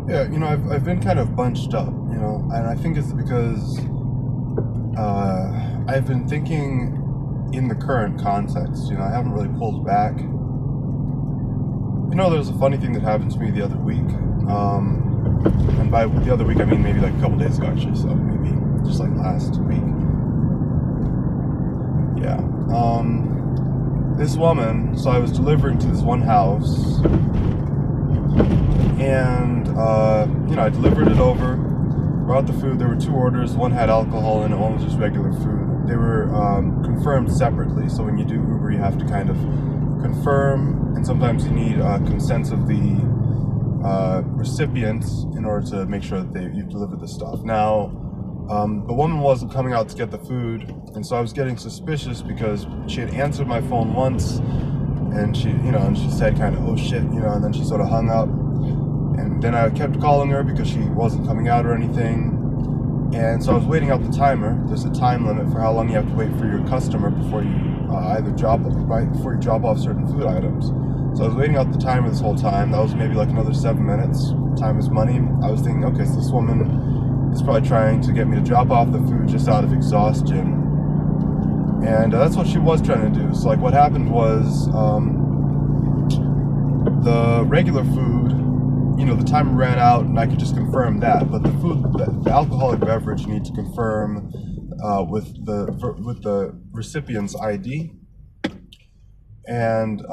Yeah, I've been kind of bunched up, and I think it's because I've been thinking in the current context. I haven't really pulled back. There's a funny thing that happened to me the other week. And by the other week, I mean maybe like a couple days ago, actually, so maybe just like last week. Yeah. This woman, so I was delivering to this one house, and, I delivered it over, brought the food. There were two orders. One had alcohol in it, one was just regular food. They were confirmed separately, so when you do Uber, you have to kind of confirm, and sometimes you need consents of the recipients in order to make sure that you've delivered the stuff. Now, the woman wasn't coming out to get the food, and so I was getting suspicious because she had answered my phone once, and she said kind of, oh shit, and then she sort of hung up. And then I kept calling her because she wasn't coming out or anything. And so I was waiting out the timer. There's a time limit for how long you have to wait for your customer before you before you drop off certain food items. So I was waiting out the timer this whole time. That was maybe like another 7 minutes. Time is money. I was thinking, okay, so this woman is probably trying to get me to drop off the food just out of exhaustion. And that's what she was trying to do. So like what happened was the regular food, the timer ran out and I could just confirm that. But the alcoholic beverage, you need to confirm with the recipient's ID. And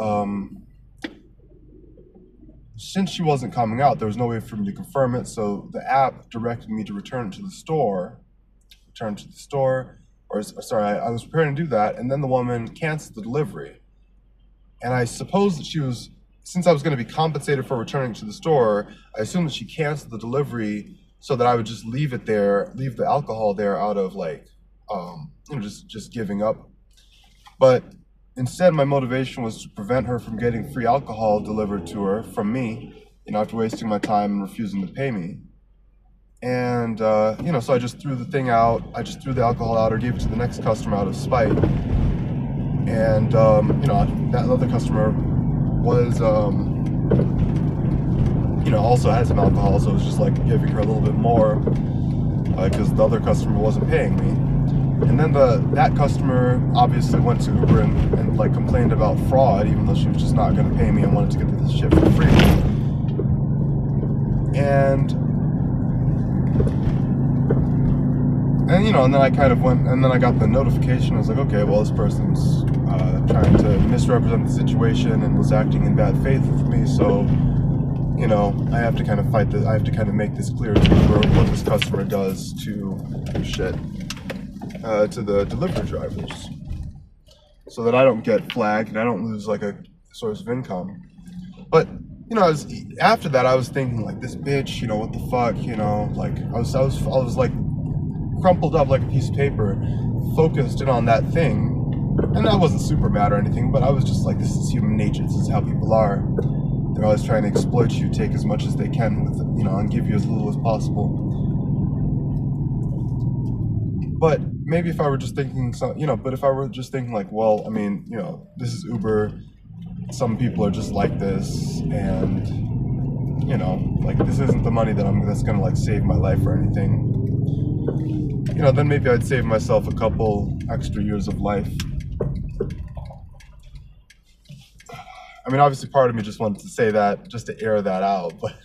since she wasn't coming out, there was no way for me to confirm it. So the app directed me to return it to the store. I was preparing to do that, and then the woman canceled the delivery. And I suppose that since I was going to be compensated for returning to the store, I assumed that she canceled the delivery so that I would just leave the alcohol there out of just giving up. But instead, my motivation was to prevent her from getting free alcohol delivered to her from me, after wasting my time and refusing to pay me. And, so I just threw the thing out. I just threw the alcohol out or gave it to the next customer out of spite. And, that other customer was, also had some alcohol, so it was just like giving her a little bit more because the other customer wasn't paying me. And then that customer obviously went to Uber and complained about fraud, even though she was just not going to pay me and wanted to get this shit for free. And then I kind of went, and then I got the notification. I was like, okay, well, this person's trying to misrepresent the situation and was acting in bad faith with me, so, I have to kind of fight this. I have to kind of make this clear to Uber what this customer does to the delivery drivers, so that I don't get flagged and I don't lose like a source of income. But after that I was thinking like, this bitch, what the fuck, I was like crumpled up like a piece of paper, focused in on that thing, and I wasn't super mad or anything, but I was just like, this is human nature, this is how people are. They're always trying to exploit you, take as much as they can with it, and give you as little as possible. But maybe if I were just thinking, like, well, I mean, this is Uber, some people are just like this, and, this isn't the money that's gonna like save my life or anything. Then maybe I'd save myself a couple extra years of life. I mean, obviously part of me just wanted to say that, just to air that out, but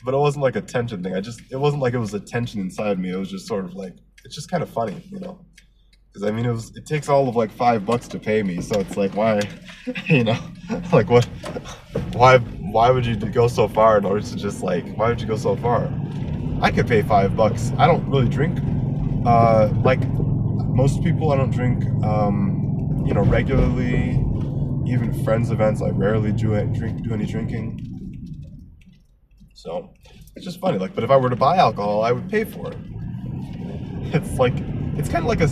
it wasn't like a tension thing. It wasn't like it was a tension inside me. It was just sort of like, it's just kind of funny, because I mean, it takes all of like $5 to pay me. So it's like, why, like what, why would you go so far in order to just like, why would you go so far? I could pay $5. I don't really drink, like most people. I don't drink, regularly. Even friends' events, I rarely do any drinking. So it's just funny. Like, but if I were to buy alcohol, I would pay for it. It's kind of like a